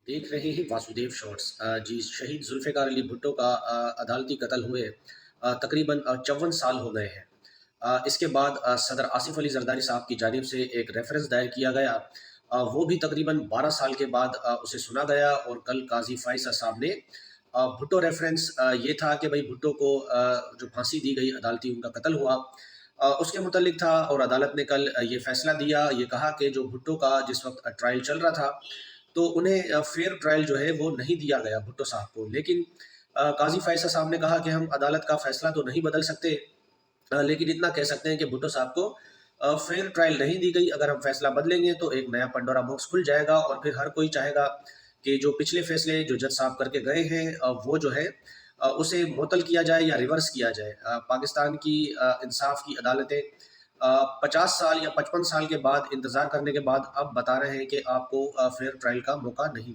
देख रहे हैं वासुदेव शॉर्ट्स। जी, शहीद जुल्फ़िकार अली भुट्टो का अदालती कत्ल हुए तकरीबन 54 साल हो गए हैं। इसके बाद सदर आसिफ अली जरदारी साहब की जानिब से एक रेफरेंस दायर किया गया। वो भी तकरीबन 12 साल के बाद उसे सुना गया और कल काज़ी फ़ाइज़ साहब ने भुट्टो रेफरेंस ये था कि भई भुट्टो को जो फांसी दी गई अदालती उनका कत्ल हुआ, उसके मुतल्लिक था और अदालत ने कल ये फ़ैसला दिया। ये कहा कि जो भुट्टो का जिस वक़्त ट्रायल चल रहा था, तो उन्हें फेयर ट्रायल जो है वो नहीं दिया गया भुट्टो साहब को। लेकिन काज़ी फ़ैसल साहब ने कहा कि हम अदालत का फ़ैसला तो नहीं बदल सकते, लेकिन इतना कह सकते हैं कि भुट्टो साहब को फेयर ट्रायल नहीं दी गई। अगर हम फ़ैसला बदलेंगे तो एक नया पंडोरा बॉक्स खुल जाएगा और फिर हर कोई चाहेगा कि जो पिछले फ़ैसले जो जज साहब करके गए हैं वो जो है उसे मुअत्तल किया जाए या रिवर्स किया जाए। पाकिस्तान की इंसाफ़ की अदालतें 50 साल या 55 साल के बाद इंतज़ार करने के बाद अब बता रहे हैं कि आपको फेयर ट्रायल का मौका नहीं